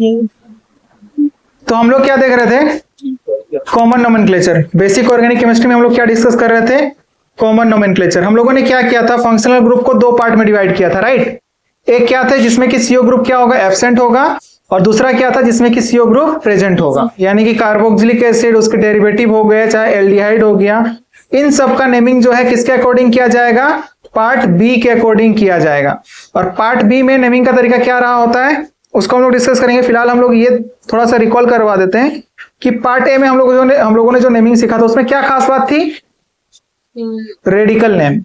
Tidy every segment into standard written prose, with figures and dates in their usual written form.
तो हम लोग क्या देख रहे थे? Common nomenclature. Basic organic chemistry में हम लोग क्या डिस्कस कर रहे थे? Common nomenclature. हम लोगों ने क्या किया था? फंक्शनल ग्रुप को दो पार्ट में डिवाइड किया था, राइट? एक क्या था जिसमें कि सीओ ग्रुप क्या होगा? एब्सेंट होगा, और दूसरा क्या था जिसमें कि सीओ ग्रुप प्रेजेंट होगा, यानी कि कार्बोक्सिलिक एसिड, उसके डेरिवेटिव हो गए, चाहे एल्डिहाइड हो गया, इन सब का नेमिंग जो है किसके अकॉर्डिंग किया जाएगा? पार्ट बी के अकॉर्डिंग किया जाएगा। और पार्ट बी में नेमिंग का तरीका क्या रहा होता है उसको हम लोग डिस्कस करेंगे। फिलहाल हम लोग ये थोड़ा सा रिकॉल करवा देते हैं कि पार्ट ए में हम लोगों ने जो नेमिंग सीखा था उसमें क्या खास बात थी? Radical name.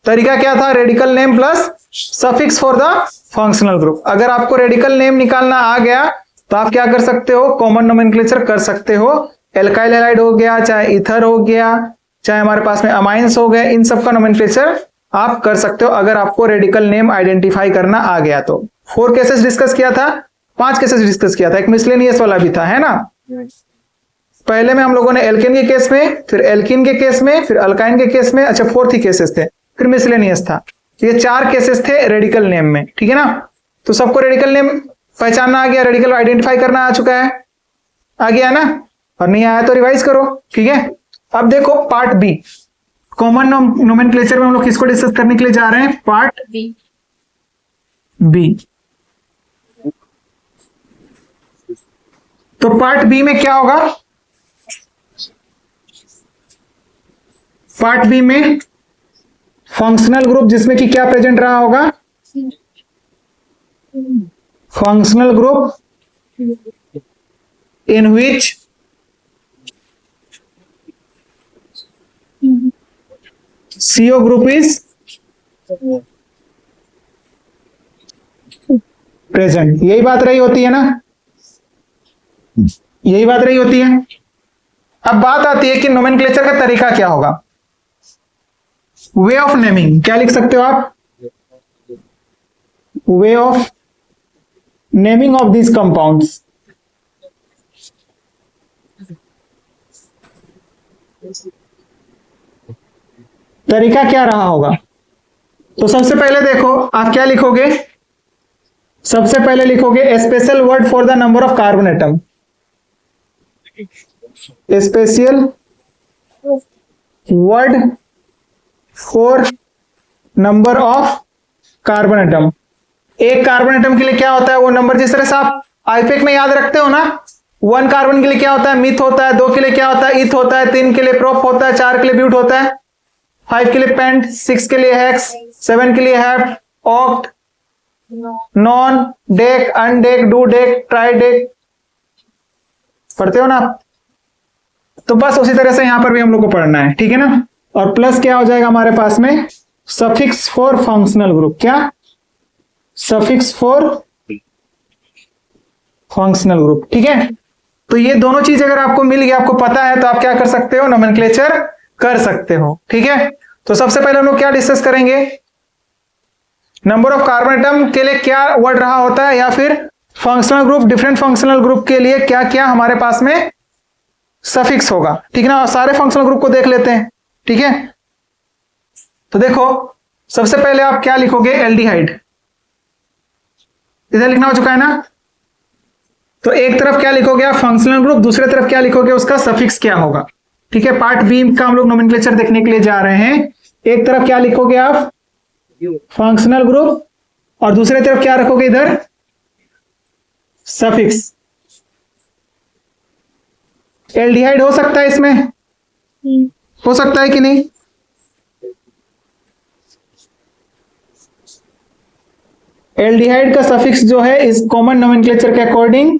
तरीका क्या था? Radical name plus suffix for the functional group. अगर आपको रेडिकल नेम निकालना आ गया तो आप क्या कर सकते हो? कॉमन नोमेनक्लेचर कर सकते हो। एल्काइल हैलाइड हो गया, चाहे ईथर हो गया, चाहे हमारे पास में अमाइंस हो गए, इन सब का नोमेनक्लेचर आप कर सकते हो अगर आपको रेडिकल नेम आइडेंटिफाई करना आ गया तो। 4 केसेस डिस्कस किया था, 5 केसेस डिस्कस किया था, एक मिसलेनियस वाला भी था, है ना? पहले में हम लोगों ने एल्केन के केस में, फिर एल्कीन के केस में, फिर अल्काइन के केस में, अच्छा 4 ही केसेस थे, फिर मिसलेनियस था। ये 4 केसेस थे रेडिकल नेम में, ठीक है ना? तो सबको रेडिकल नेम पहचानना आ गया, रेडिकल आइडेंटिफाई करना आ चुका है, आ गया ना? और नहीं आया तो रिवाइज करो, ठीक है? अब देखो पार्ट बी, कॉमन नोमेनक्लेचर में हम लोग किसको डिस्कस करने के लिए जा रहे हैं? Part B. तो पार्ट बी में क्या होगा? पार्ट बी में फंक्शनल ग्रुप जिसमें कि क्या प्रेजेंट रहा होगा? Functional group in which CO group is present. यही बात रही होती है ना? यही बात रही होती है। अब बात आती है कि नोमेनक्लेचर का तरीका क्या होगा? वे ऑफ नेमिंग क्या लिख सकते हो आप? Way of naming of this compounds. तरीका क्या रहा होगा? तो सबसे पहले देखो आप क्या लिखोगे? सबसे पहले लिखोगे special word for the number of carbon atom. Special word for number of carbon atom. एक कार्बन एटम के लिए क्या होता है वो नंबर? जिस तरह से आप आईपेक में याद रखते हो ना, 1 कार्बन के लिए क्या होता है? मिथ होता है, 2 के लिए क्या होता है? ईथ होता है, 3 के लिए प्रोप होता है, 4 के लिए ब्यूट होता है, 5 के लिए पेंट, 6 के लिए हेक्स, 7 के लिए hept, oct, non, deck, अनडेक, do deck, try deck, पढ़ते हो ना? तो बस उसी तरह से यहां पर भी हम लोग को पढ़ना है, ठीक है ना? और प्लस क्या हो जाएगा हमारे पास में? Suffix for functional group. क्या? सफिक्स फॉर फंक्शनल ग्रुप, ठीक है? तो ये दोनों चीज अगर आपको मिल गया, आपको पता है, तो आप क्या कर सकते हो? नोमेनक्लेचर कर सकते हो, ठीक है? तो सबसे पहले हम लोग क्या डिस्कस करेंगे? नंबर ऑफ कार्बन एटम के लिए क्या वर्ड रहा होता है, या फिर functional group, different functional group के लिए क्या क्या हमारे पास में सफिक्स होगा, ठीक है ना? और सारे फंक्शनल ग्रुप को देख लेते हैं, ठीक है? तो देखो सबसे पहले आप क्या लिखोगे? एल्डिहाइड। इधर लिखना हो चुका है ना? तो एक तरफ क्या लिखोगे आप? फंक्शनल ग्रुप, दूसरे तरफ क्या लिखोगे? उसका सफिक्स क्या होगा, ठीक है? पार्ट बी का हम लोग नोमेनक्लेचर देखने के लिए जा रहे हैं। एक तरफ क्या लिखोगे आप? फंक्शनल ग्रुप, और दूसरे तरफ क्या रखोगे? इधर सफिक्स। एल्डिहाइड हो सकता है इसमें? हो सकता है कि नहीं? एल्डिहाइड का सफिक्स जो है इस कॉमन नोमेनक्लेचर के अकॉर्डिंग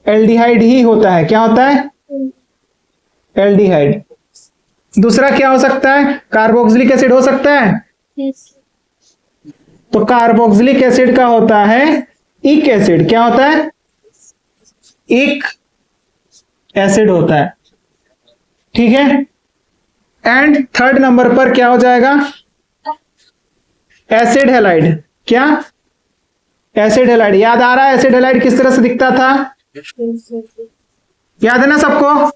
एल्डिहाइड ही होता है। क्या होता है? एल्डिहाइड। दूसरा क्या हो सकता है? कार्बोक्सिलिक एसिड हो सकता है? तो कार्बोक्सिलिक एसिड का होता है इक एसिड। क्या होता है? इक एसिड होता है, ठीक है? एंड थर्ड नंबर पर क्या हो जाएगा? Acid halide. क्या? Acid halide. याद आ रहा है एसिड हैलाइड किस तरह से दिखता था? याद है ना सबको?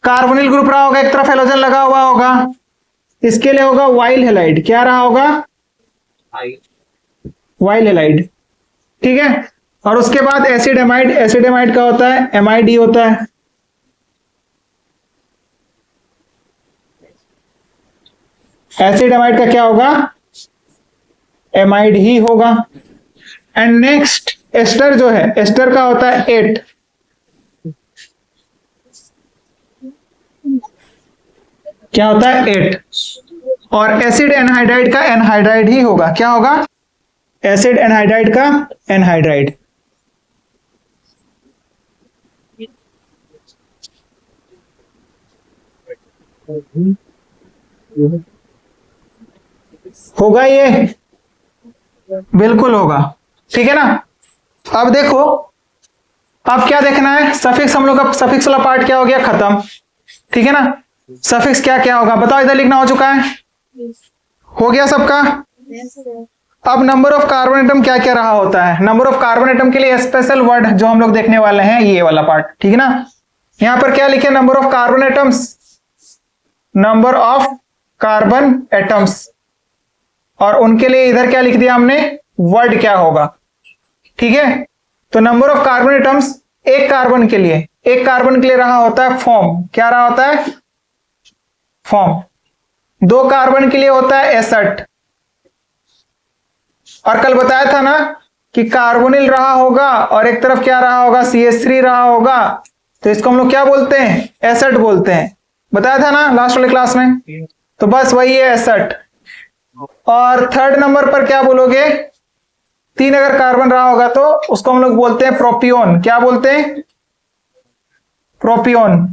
कार्बोनिल ग्रुप रहा होगा, एक तरफ हेलोजन लगा हुआ होगा, इसके लिए होगा वाइल हैलाइड। क्या रहा होगा? वाइल हैलाइड, ठीक है? और उसके बाद एसिड एमाइड, एसिड एमाइड का होता है एमाइड ही होता है। एसिड एमाइड का क्या होगा? एमाइड ही होगा। एंड नेक्स्ट एस्टर जो है, एस्टर का होता है 8। क्या होता है? 8। और एसिड एनहाइड्राइड का एनहाइड्राइड ही होगा। क्या होगा? एसिड एनहाइड्राइड का एनहाइड्राइड। होगा ये? बिल्कुल होगा। ठीक है ना। अब देखो, अब क्या देखना है? सफिक्स, हम लोग का सफिक्स वाला पार्ट क्या हो गया? खत्म। ठीक है ना। सफिक्स क्या क्या होगा बताओ? इधर लिखना हो चुका है, हो गया सबका। अब नंबर ऑफ कार्बन एटम क्या क्या रहा होता है? नंबर ऑफ कार्बन एटम के लिए स्पेशल वर्ड जो हम लोग देखने वाले हैं, ये वाला पार्ट। ठीक है ना। यहां पर क्या लिखे? Number of carbon atoms, number of carbon atoms, और उनके लिए इधर क्या लिख दिया हमने? वर्ड क्या होगा। ठीक है। तो नंबर ऑफ कार्बन एटम्स एक कार्बन के लिए, एक कार्बन के लिए रहा होता है फॉर्म। क्या रहा होता है? फॉर्म। 2 कार्बन के लिए होता है एसट। और कल बताया था ना कि कार्बोनिल रहा होगा और एक तरफ क्या रहा होगा? CH3 रहा होगा, तो इसको हम लोग क्या बोलते हैं? एसट बोलते हैं। बताया था ना लास्ट वाले क्लास में। तो बस वही है एसट। और थर्ड नंबर पर क्या बोलोगे? 3 अगर कार्बन रहा होगा तो उसको हम लोग बोलते हैं प्रोपियोन। क्या बोलते हैं? प्रोपियोन।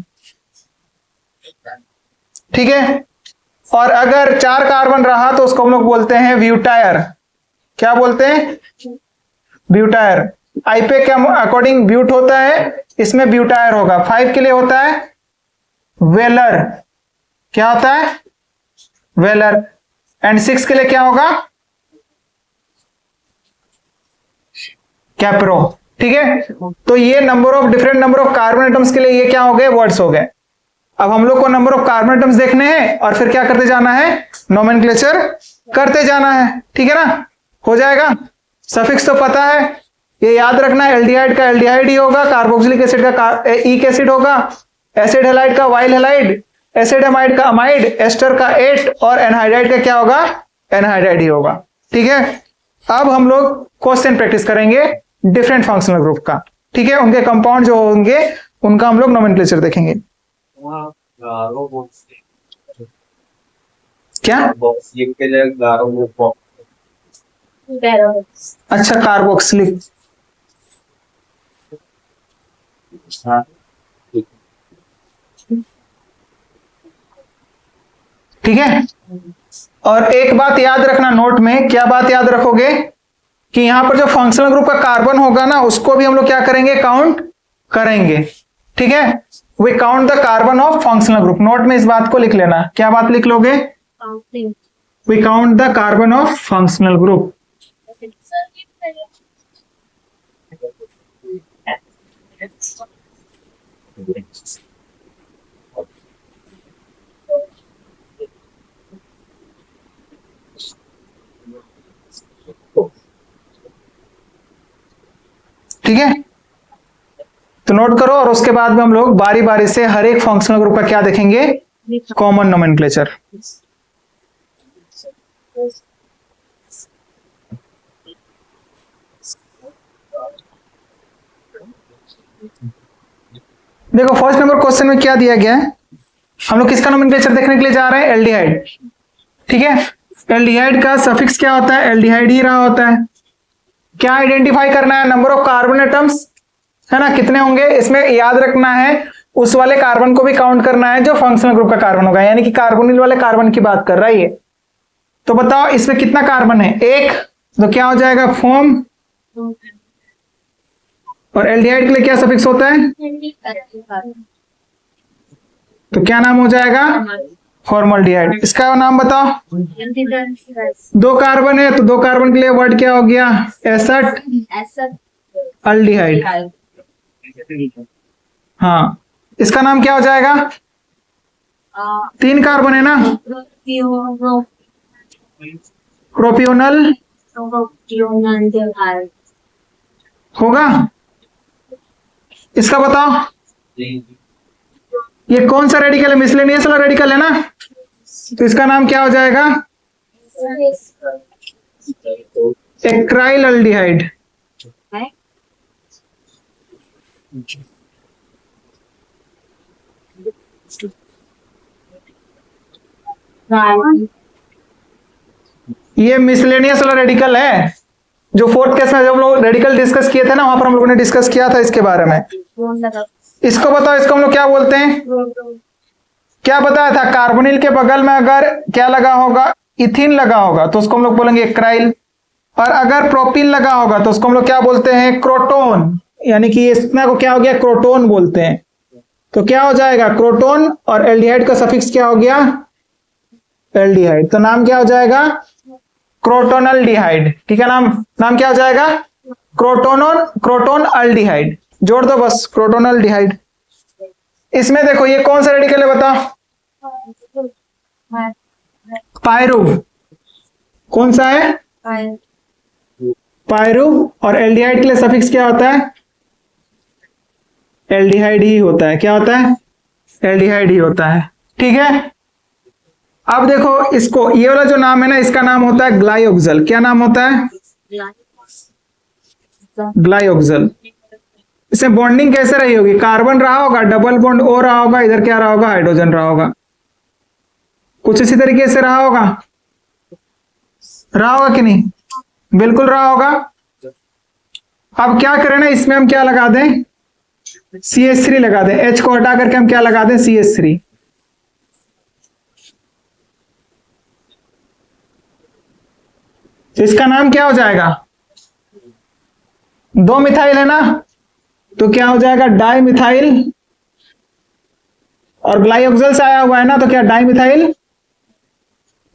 ठीक है। और अगर 4 कार्बन रहा तो उसको हम लोग बोलते हैं ब्यूटायर। क्या बोलते हैं? ब्यूटायर। आईपे के अकॉर्डिंग ब्यूट होता है, इसमें ब्यूटायर होगा। 5 के लिए होता है वेलर। क्या होता है? वेलर। एंड 6 के लिए क्या होगा? कैप्रो। ठीक है। तो ये number of different number of carbon atoms के लिए ये क्या हो गए? वर्ड्स हो गए। अब हम लोग को नंबर ऑफ कार्बन एटम्स देखने हैं और फिर क्या करते जाना है? नोमेनक्लेचर करते जाना है। ठीक है ना। हो जाएगा। सफिक्स तो पता है, ये याद रखना है। एल्डिहाइड का एल्डिहाइड ही होगा, कार्बोक्सिलिक एसिड का ईक एसिड होगा, एसिड हैलाइड का वाइल हैलाइड, एसिड एमाइड का अमाइड, एस्टर का 8 और एनहाइड्राइड का क्या होगा? एनहाइड्राइड ही होगा। ठीक है। अब हम लोग क्वेश्चन प्रैक्टिस करेंगे डिफरेंट फंक्शनल ग्रुप का। ठीक है। उनके कंपाउंड जो होंगे उनका हम लोग नोमेनक्लेचर देखेंगे। क्या? अच्छा, कार्बोक्सिलिक। ठीक है। और एक बात याद रखना नोट में। क्या बात याद रखोगे? कि यहां पर जो फंक्शनल ग्रुप का कार्बन होगा ना, उसको भी हम लोग क्या करेंगे? काउंट करेंगे। ठीक है। We count the carbon of functional group. Note में इस बात को लिख लेना। क्या बात लिख लोगे? We count the carbon of functional group. ठीक है। तो नोट करो, और उसके बाद में हम लोग बारी बारी से हर एक फंक्शनल ग्रुप का क्या देखेंगे? Common nomenclature. देखो फर्स्ट नंबर क्वेश्चन में क्या दिया गया है? हम लोग किसका नोमेनक्लेचर देखने के लिए जा रहे हैं? एल्डिहाइड। ठीक है। एल्डिहाइड का सफिक्स क्या होता है? एल्डिहाइड ही रहा होता है। क्या आइडेंटिफाई करना है? नंबर ऑफ कार्बन एटम्स, है ना, कितने होंगे इसमें याद रखना है। उस वाले कार्बन को भी काउंट करना है जो फंक्शनल ग्रुप का कार्बन होगा, यानी कि कार्बोनिल वाले कार्बन की बात कर रहा है ये। तो बताओ इसमें कितना कार्बन है? 1। तो क्या हो जाएगा? फॉर्म। और एल्डिहाइड के लिए क्या सफिक्स होता है? तो क्या नाम हो जाएगा? फॉर्मल्डिहाइड। इसका नाम बताओ। 2 कार्बन है तो 2 कार्बन के लिए वर्ड क्या हो गया? एसट अल्डिहाइड। हाँ, इसका नाम क्या हो जाएगा? 3 कार्बन है ना, प्रोपियोनल होगा? इसका बताओ, ये कौन सा रेडिकल है? मिसलेनियस वाला रेडिकल है ना, तो इसका नाम क्या हो जाएगा? एक्राइल अल्डिहाइड। ये मिसलेनियस वाला रेडिकल है, जो फोर्थ केस में जब हम लोग रेडिकल डिस्कस किए थे ना, वहां पर हम लोगों ने डिस्कस किया था इसके बारे में। इसको बताओ, इसको हम लोग क्या बोलते हैं? क्या बताया था? कार्बोनिल के बगल में अगर क्या लगा होगा? इथिन लगा होगा, तो उसको हम लोग बोलेंगे एक्राइल। और अगर प्रोपिन लगा होगा तो उसको हम लोग क्या बोलते हैं? क्रोटोन। यानी कि इसमें को क्या हो गया? क्रोटोन बोलते हैं। तो क्या हो जाएगा? क्रोटोन और एल्डिहाइड का सफिक्स क्या हो गया? एल्डिहाइड। तो नाम क्या हो जाएगा? क्रोटोनल्डिहाइड। ठीक है, नाम क्या हो जाएगा? Crotonaldehyde. जोड़ दो बस, क्रोटोनल्डिहाइड। इसमें देखो ये कौन सा रेडिकल है बताओ? पायरुव। कौन सा है? पायरुव। और एल्डिहाइड के लिए सफिक्स क्या होता है? एल्डिहाइड ही होता है। क्या होता है? एल्डिहाइड ही होता है। ठीक है, अब देखो इसको, ये वाला जो नाम है ना, इसका नाम होता है ग्लाइओक्सल। क्या नाम होता है? ग्लाइओक्सल। इसमें बॉन्डिंग कैसे रही होगी? कार्बन रहा होगा, डबल बॉन्ड ओ रहा होगा, इधर क्या रहा होगा? हाइड्रोजन रहा होगा। कुछ इसी तरीके से रहा होगा कि नहीं? बिल्कुल रहा होगा। अब क्या करें ना, इसमें हम क्या लगा दें? CH3 लगा दें। H को हटा करके हम क्या लगा दें? CH3। तो इसका नाम क्या हो जाएगा? दो मिथाइल है ना, तो क्या हो जाएगा? Di methyl. और ग्लाइओक्सल से आया हुआ है ना, तो क्या? Di methyl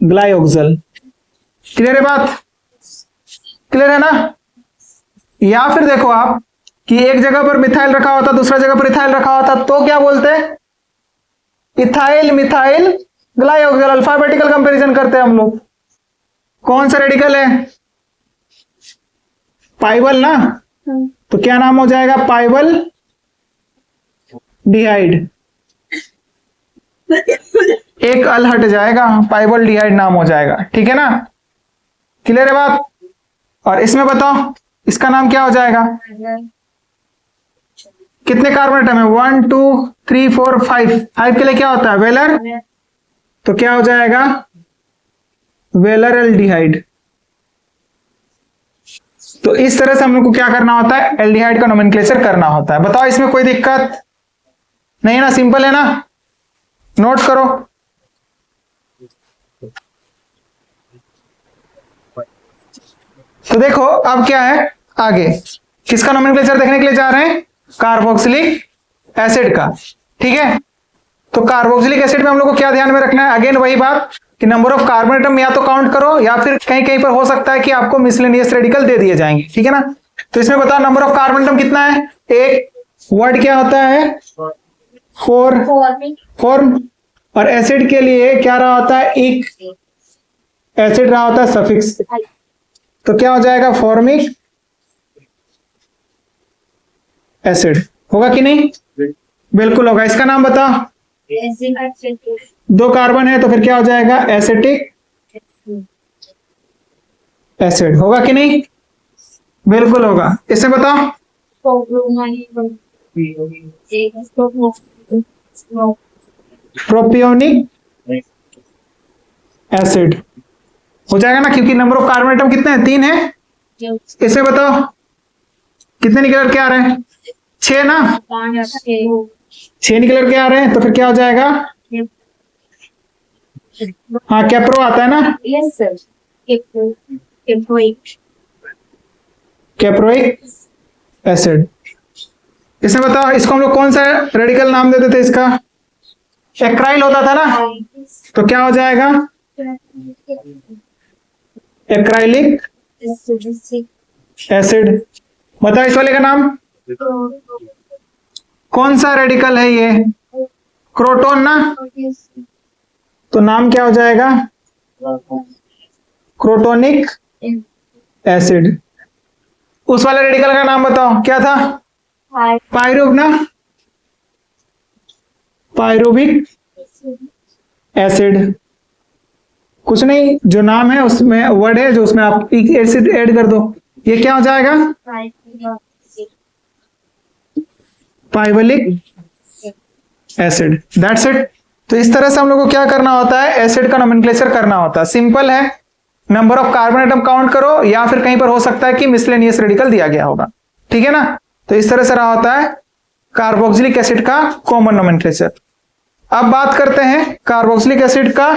ग्लाइओक्सल। क्लियर है बात? क्लियर है ना? या फिर देखो आप कि एक जगह पर मिथाइल रखा होता, दूसरा जगह पर इथाइल रखा होता, तो क्या बोलते हैं? Ethyl methyl glyoxal. Alphabetical comparison करते हैं हम लोग। कौन सा रेडिकल है? पाइवल ना, तो क्या नाम हो जाएगा? पाइवल डिहाइड। एक अल हट जाएगा, पाइवल डिहाइड नाम हो जाएगा। ठीक है ना? क्लियर है बात? और इसमें बताओ इसका नाम क्या हो जाएगा? कितने कार्बन एटम है? 1 2 3 4 5। 5 के लिए क्या होता है? वेलर। तो क्या हो जाएगा? Valeraldehyde. तो इस तरह से हम लोग को क्या करना होता है? एल्डिहाइड का नोमेनक्लेचर करना होता है। बताओ इसमें कोई दिक्कत नहीं है ना? सिंपल है ना? नोट करो। तो देखो अब क्या है आगे, किसका नोमेनक्लेचर देखने के लिए जा रहे हैं? कार्बोक्सिलिक एसिड का। ठीक है, तो कार्बोक्सिलिक एसिड में हम लोग को क्या ध्यान में रखना है? अगेन वही बात कि नंबर ऑफ कार्बन एटम या तो काउंट करो, या फिर कहीं कहीं पर हो सकता है कि आपको मिसलेनियस रेडिकल दे दिए जाएंगे। ठीक है ना? तो इसमें बताओ नंबर ऑफ कार्बन एटम कितना है? एक। वर्ड क्या होता है? फॉर्म। और एसिड के लिए क्या रहा होता है? एक। एसिड रहा होता है सफिक्स। तो क्या हो जाएगा? Formic acid. होगा कि नहीं? बिल्कुल होगा। इसका नाम बताओ। दो कार्बन है तो फिर क्या हो जाएगा? Acetic acid. होगा कि नहीं? बिल्कुल होगा। इसे बताओ। प्रोपियोनिक एसिड हो जाएगा ना, क्योंकि नंबर ऑफ कार्बन एटम कितने हैं? 3 है। इसे बताओ कितने निकल के आ रहे हैं? 6 ना, 6 निकल के आ रहे हैं, तो फिर क्या हो जाएगा? हाँ, कैप्रो आता है ना? Yes sir, caproic acid. इसमें बताओ इसको हम लोग कौन सा रेडिकल नाम देते थे? इसका एक्राइल होता था ना, तो क्या हो जाएगा? Acrylic acid. बताओ इस वाले का नाम कौन सा रेडिकल है? ये क्रोटोन ना, तो नाम क्या हो जाएगा? Crotonic acid. उस वाले रेडिकल का नाम बताओ, क्या था? पायरुव ना, पायरुविक एसिड। कुछ नहीं, जो नाम है उसमें वर्ड है जो उसमें आप एसिड ऐड कर दो, ये क्या हो जाएगा? पाइवलिक एसिड। That's it. तो इस तरह से हम लोग को क्या करना होता है, एसिड का नोमेनक्लेचर करना होता है। सिंपल है, number of carbon atom count करो, या फिर कहीं पर हो सकता है कि मिसलेनियस रेडिकल दिया गया होगा, ठीक है ना। तो इस तरह से रहा होता है कार्बोक्सिलिक एसिड का कॉमन नोमेनक्लेचर। अब बात करते हैं कार्बोक्सिलिक एसिड का।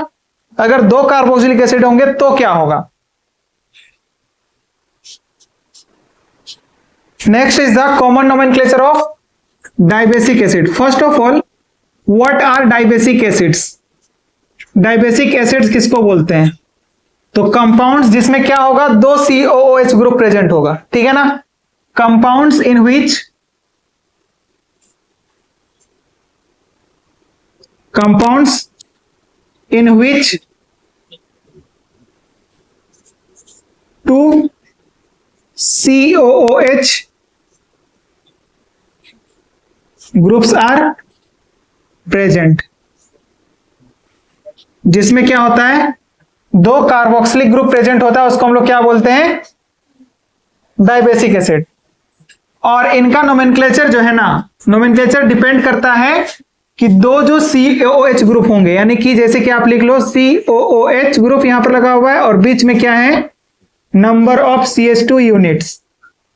अगर दो कार्बोक्सिलिक एसिड होंगे तो क्या होगा? Next is the common nomenclature of dibasic acid. First of all, what are dibasic acids? Dibasic acids किसको बोलते हैं? तो कंपाउंड्स जिसमें क्या होगा, दो COOH ग्रुप प्रेजेंट होगा, ठीक है ना। Compounds in which two COOH groups are present. जिसमें क्या होता है, दो कार्बोक्सिलिक ग्रुप प्रेजेंट होता है, उसको हम लोग क्या बोलते हैं? Dibasic acid. और इनका नोमेनक्लेचर जो है ना, नोमेनक्लेचर डिपेंड करता है कि दो जो COOH ग्रुप होंगे, यानी कि जैसे कि आप लिख लो COOH ग्रुप यहां पर लगा हुआ है, और बीच में क्या है, नंबर ऑफ CH2 यूनिट्स,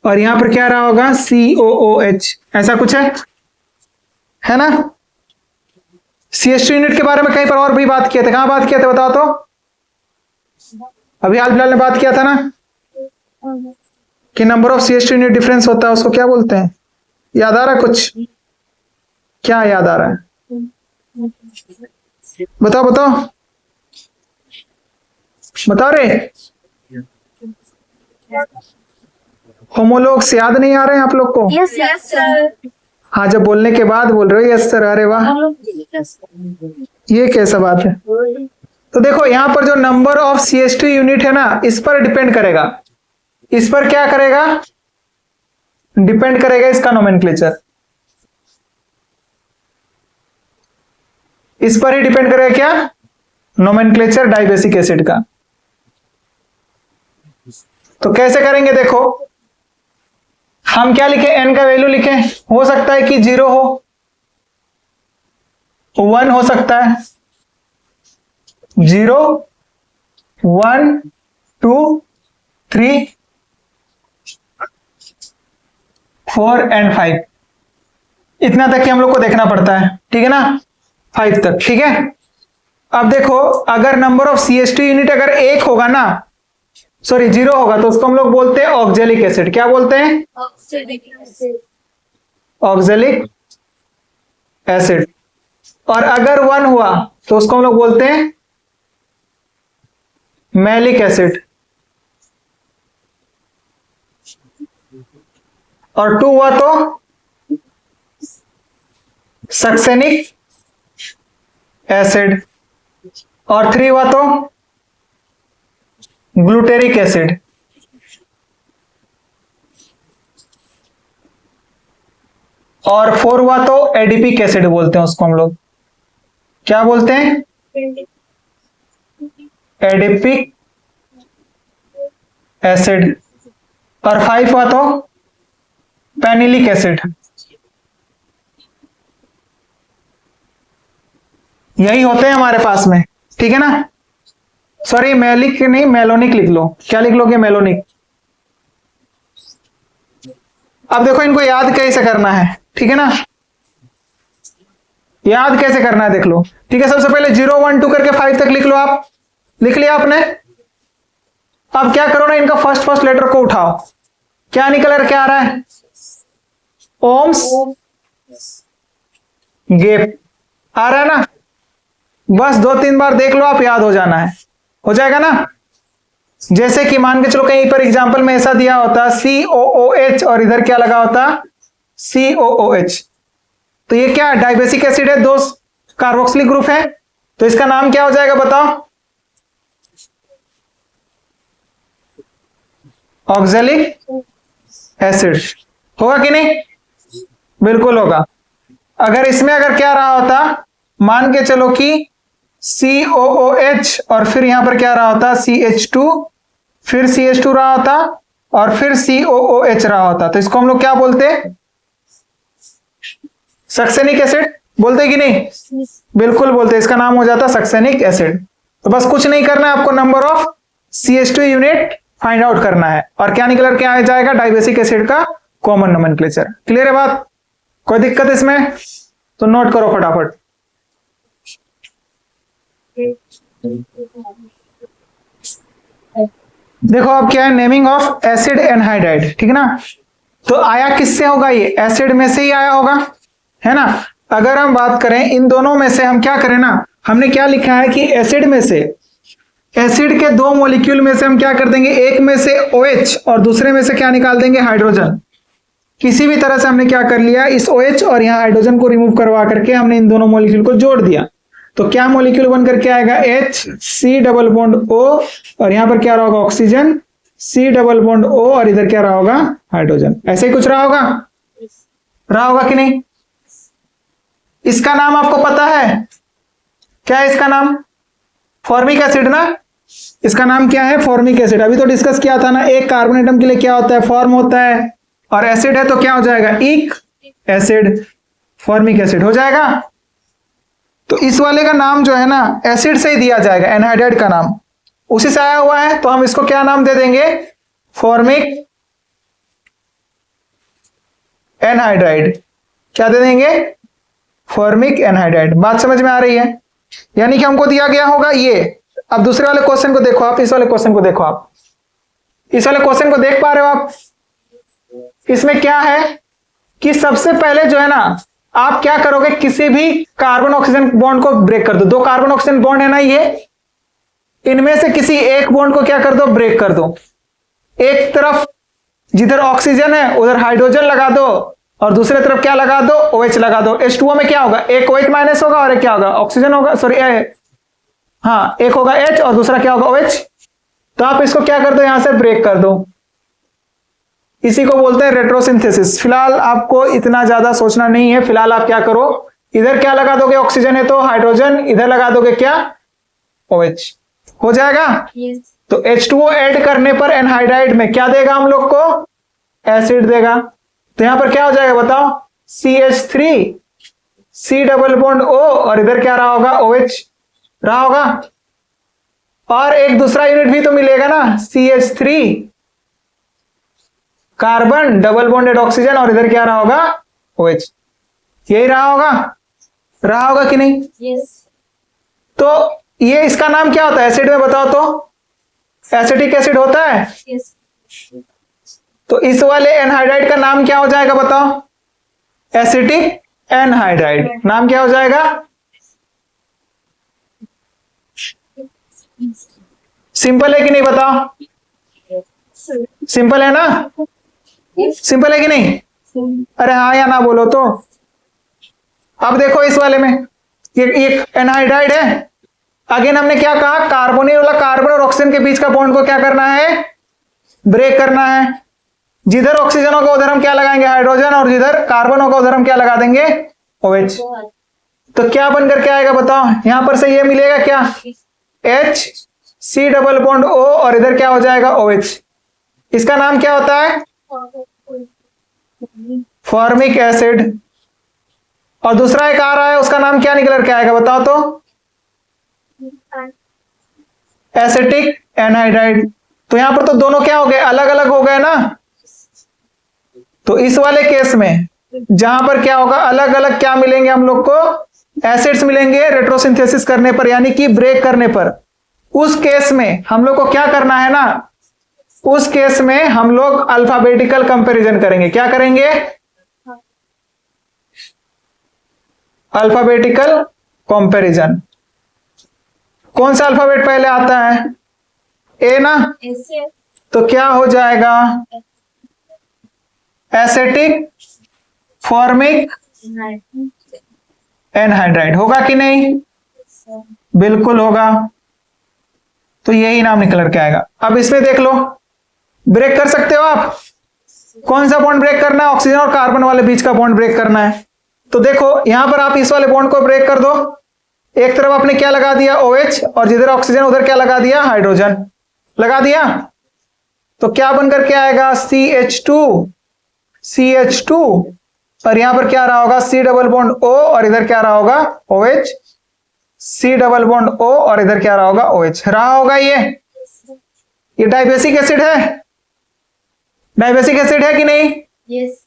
और यहां पर क्या रहा होगा, COOH, ऐसा कुछ है ना। CH2 यूनिट के बारे में कहीं पर और भी बात किए थे, कहां बात किए थे बताओ तो? अभी हाल फिलहाल में बात किया था ना कि number of CH2 unit difference होता है, उसको क्या बोलते हैं? याद आ रहा है कुछ? क्या याद आ रहा है? बताओ बताओ बताओ रे। होमोलॉग्स याद नहीं आ रहे हैं आप लोग को? Yes sir. हाँ, जब बोलने के बाद बोल रहे हो यस सर, अरे वाह, ये कैसा बात है। तो देखो यहां पर जो नंबर ऑफ CH2 यूनिट है ना, इस पर डिपेंड करेगा, इस पर क्या करेगा, डिपेंड करेगा इसका नोमेनक्लेचर, इस पर ही डिपेंड करेगा क्या, नोमेनक्लेचर डाइबेसिक एसिड का। तो कैसे करेंगे देखो, हम क्या लिखे, n का वैल्यू लिखे, हो सकता है कि 0 हो, 1 हो सकता है, 0 1 2 3 4 एंड 5, इतना तक कि हम लोग को देखना पड़ता है, ठीक है ना, 5 तक, ठीक है। अब देखो, अगर नंबर ऑफ CH2 यूनिट अगर 1 होगा ना, सॉरी 0 होगा, तो उसको हम लोग बोलते हैं ऑक्जेलिक एसिड। क्या बोलते हैं? Oxalic acid. और अगर 1 हुआ तो उसको हम लोग बोलते हैं मैलिक एसिड। और 2 हुआ तो सक्सेनिक एसिड। और 3 हुआ तो ग्लूटेरिक एसिड। और 4 हुआ तो एडिपिक एसिड बोलते हैं उसको हम लोग, क्या बोलते हैं? Adipic acid. और 5 हुआ तो पेनिलिक एसिड। यही होते हैं हमारे पास में, ठीक है ना। सॉरी मैलिक नहीं, मेलोनिक लिख लो। क्या लिख लोगे? मेलोनिक। अब देखो इनको याद कैसे करना है, ठीक है ना, याद कैसे करना है देख लो, ठीक है। सबसे पहले 0 1 2 करके 5 तक लिख लो। आप लिख लिया आपने? अब क्या करो ना, इनका फर्स्ट लेटर को उठाओ, क्या निकल क्या आ रहा है? ओम्स गेप आ रहा है ना। बस 2-3 बार देख लो आप, याद हो जाना है, हो जाएगा ना। जैसे कि मान के चलो कहीं पर एग्जांपल में ऐसा दिया होता COOH और इधर क्या लगा होता COOH, तो ये क्या डाइबेसिक एसिड है, दो कार्बोक्सिलिक ग्रुप है, तो इसका नाम क्या हो जाएगा बताओ? Oxalic acid. होगा कि नहीं? बिल्कुल होगा। अगर इसमें अगर क्या रहा होता, मान के चलो कि COOH और फिर यहां पर क्या रहा होता, CH2, फिर CH2 रहा होता और फिर COOH रहा होता, तो इसको हम लोग क्या बोलते? सक्सेनिक एसिड बोलते कि नहीं? बिल्कुल बोलते। इसका नाम हो जाता सक्सेनिक एसिड। तो बस कुछ नहीं करना है आपको, number of CH2 unit find out करना है और क्या निकल के आ जाएगा, डाइबेसिक एसिड का कॉमन नोमेनक्लेचर। क्लियर है बात? कोई दिक्कत इसमें? तो नोट करो फटाफट। देखो अब क्या है, नेमिंग ऑफ एसिड एनहाइड्राइड, ठीक है ना? तो आया किससे होगा? ये एसिड में से ही आया होगा, है ना? अगर हम बात करें इन दोनों में से, हम क्या करें ना, हमने क्या लिखा है कि एसिड में से, एसिड के दो मॉलिक्यूल में से हम क्या कर देंगे, एक में से OH और दूसरे में से क्या निकाल देंगे, हाइड्रोजन। किसी भी तरह से हमने क्या कर लिया, इस OH और यहाँ हाइड्रोजन को रिमूव करवा करके हमने इन दोनों मॉलिक्यूल को जोड़ दिया। तो क्या मॉलिक्यूल बन करके आएगा, HC डबल बॉन्ड O और यहां पर क्या रहा होगा, oxygen, C double bond O और इधर क्या रहा होगा, हाइड्रोजन। ऐसे ही कुछ रहा होगा कि नहीं? इसका नाम आपको पता है क्या है? इसका नाम फॉर्मिक एसिड ना? इसका नाम क्या है, फॉर्मिक एसिड। अभी तो डिस्कस किया था ना, एक कार्बन एटम के लिए क्या होता है, फॉर्म होता है, और एसिड है तो क्या हो जाएगा, इक एसिड, फॉर्मिक एसिड हो जाएगा। तो इस वाले का नाम जो है ना, एसिड से ही दिया जाएगा, एनहाइड्राइड का नाम उसी से आया हुआ है, तो हम इसको क्या नाम दे देंगे, फॉर्मिक एनहाइड्राइड। क्या दे देंगे, फॉर्मिक एनहाइड्राइड। बात समझ में आ रही है? यानी कि हमको दिया गया होगा ये। अब दूसरे वाले क्वेश्चन को देखो आप, इस वाले क्वेश्चन को देखो आप, इस वाले क्वेश्चन को देख पा रहे हो आप? इसमें क्या है कि सबसे पहले जो है ना, आप क्या करोगे, किसी भी कार्बन ऑक्सीजन बॉन्ड को ब्रेक कर दो। दो कार्बन ऑक्सीजन बॉन्ड है ना ये, इनमें से किसी एक बॉन्ड को क्या कर दो, ब्रेक कर दो। एक तरफ जिधर ऑक्सीजन है उधर हाइड्रोजन लगा दो और दूसरे तरफ क्या लगा दो, OH लगा दो। H2O में क्या होगा, एक OH माइनस होगा और एक क्या होगा, ऑक्सीजन होगा, सॉरी हाँ, एक होगा H और दूसरा क्या होगा, OH। तो आप इसको क्या कर दो, यहां से ब्रेक कर दो। इसी को बोलते हैं रेट्रोसिंथेसिस। फिलहाल आपको इतना ज्यादा सोचना नहीं है। फिलहाल आप क्या करो, इधर क्या लगा दोगे, ऑक्सीजन है तो हाइड्रोजन, इधर लगा दोगे क्या, OH। हो जाएगा? तो H2O ऐड करने पर एनहाइड्राइड में क्या देगा हम लोग को, एसिड देगा। तो यहां पर क्या हो जाएगा बताओ, CH3, C double bond O और इधर क्या रहा होगा, OH रहा होगा। और एक दूसरा यूनिट भी तो मिलेगा ना, CH3 carbon double bonded oxygen और इधर क्या रहा होगा, OH। यही रहा होगा कि नहीं? तो ये इसका नाम क्या होता है एसिड में, बताओ तो? एसिटिक एसिड होता है। तो इस वाले एनहाइड्राइड का नाम क्या हो जाएगा बताओ, एसिटिक एनहाइड्राइड। नाम क्या हो जाएगा, सिंपल है कि नहीं बताओ? सिंपल है ना? सिंपल है कि नहीं? अरे हाँ या ना बोलो तो। अब देखो इस वाले में ये एनहाइड्राइड है। अगेन हमने क्या कहा, कार्बोनिल वाला कार्बन और ऑक्सीजन के बीच का बॉन्ड को क्या करना है, ब्रेक करना है। जिधर ऑक्सीजन होगा उधर हम क्या लगाएंगे, हाइड्रोजन, और जिधर कार्बन होगा उधर हम क्या लगा देंगे, OH। तो क्या बन करके आएगा बताओ, यहां पर से ये मिलेगा क्या, HC डबल बॉन्ड O और इधर क्या हो जाएगा, OH। इसका नाम क्या होता है, फॉर्मिक एसिड। और दूसरा एक आ रहा है, उसका नाम क्या निकल के आएगा बताओ तो, एसिटिक एनहाइड्राइड। तो यहां पर तो दोनों क्या हो गए, अलग अलग हो गए ना। तो इस वाले केस में जहां पर क्या होगा, अलग अलग क्या मिलेंगे हम लोग को, एसिड्स मिलेंगे रेट्रोसिंथेसिस करने पर, यानी कि ब्रेक करने पर। उस केस में हम लोग को क्या करना है ना, उस केस में हम लोग अल्फाबेटिकल कंपैरिजन करेंगे। क्या करेंगे, अल्फाबेटिकल कंपैरिजन। कौन सा अल्फाबेट पहले आता है, ए ना? तो क्या हो जाएगा, एसिटिक फॉर्मिक एनहाइड्राइड। होगा कि नहीं? बिल्कुल होगा। तो यही नाम निकल के आएगा। अब इसमें देख लो, ब्रेक कर सकते हो आप, कौन सा बॉन्ड ब्रेक करना है? ऑक्सीजन और कार्बन वाले बीच का बॉन्ड ब्रेक करना है। तो देखो यहां पर आप इस वाले बॉन्ड को ब्रेक कर दो। एक तरफ आपने क्या लगा दिया? OH, और जिधर ऑक्सीजन उधर क्या लगा दिया? हाइड्रोजन लगा दिया। तो क्या बनकर के आएगा? CH2 और यहां पर क्या रहा होगा? C डबल बॉन्ड O, और इधर क्या रहा होगा? OH। C double bond O और इधर क्या रहा होगा? OH रहा होगा। ये डाइबेसिक एसिड है। डाइबेसिक एसिड है कि नहीं? यस।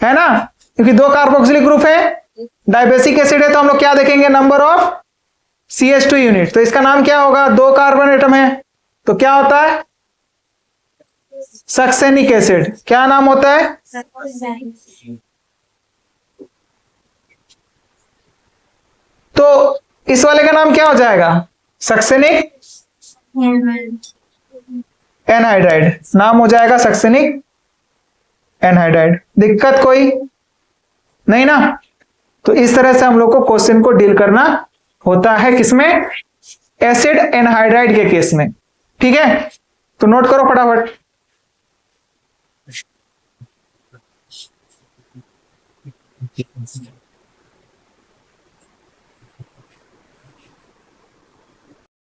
है ना, क्योंकि दो कार्बोक्सिलिक ग्रुप है। डाइबेसिक एसिड है तो हम लोग क्या देखेंगे? Number of CH2 unit. तो इसका नाम क्या होगा? दो कार्बन एटम है तो क्या होता है? Succinic acid. क्या नाम होता है? तो इस वाले का नाम क्या हो जाएगा? सक्सेनिक एनहाइड्राइड नाम हो जाएगा, सक्सेनिक एनहाइड्राइड। दिक्कत कोई नहीं ना? तो इस तरह से हम लोग को क्वेश्चन को डील करना होता है, किसमें? एसिड एनहाइड्राइड के केस में। ठीक है, तो नोट करो फटाफट।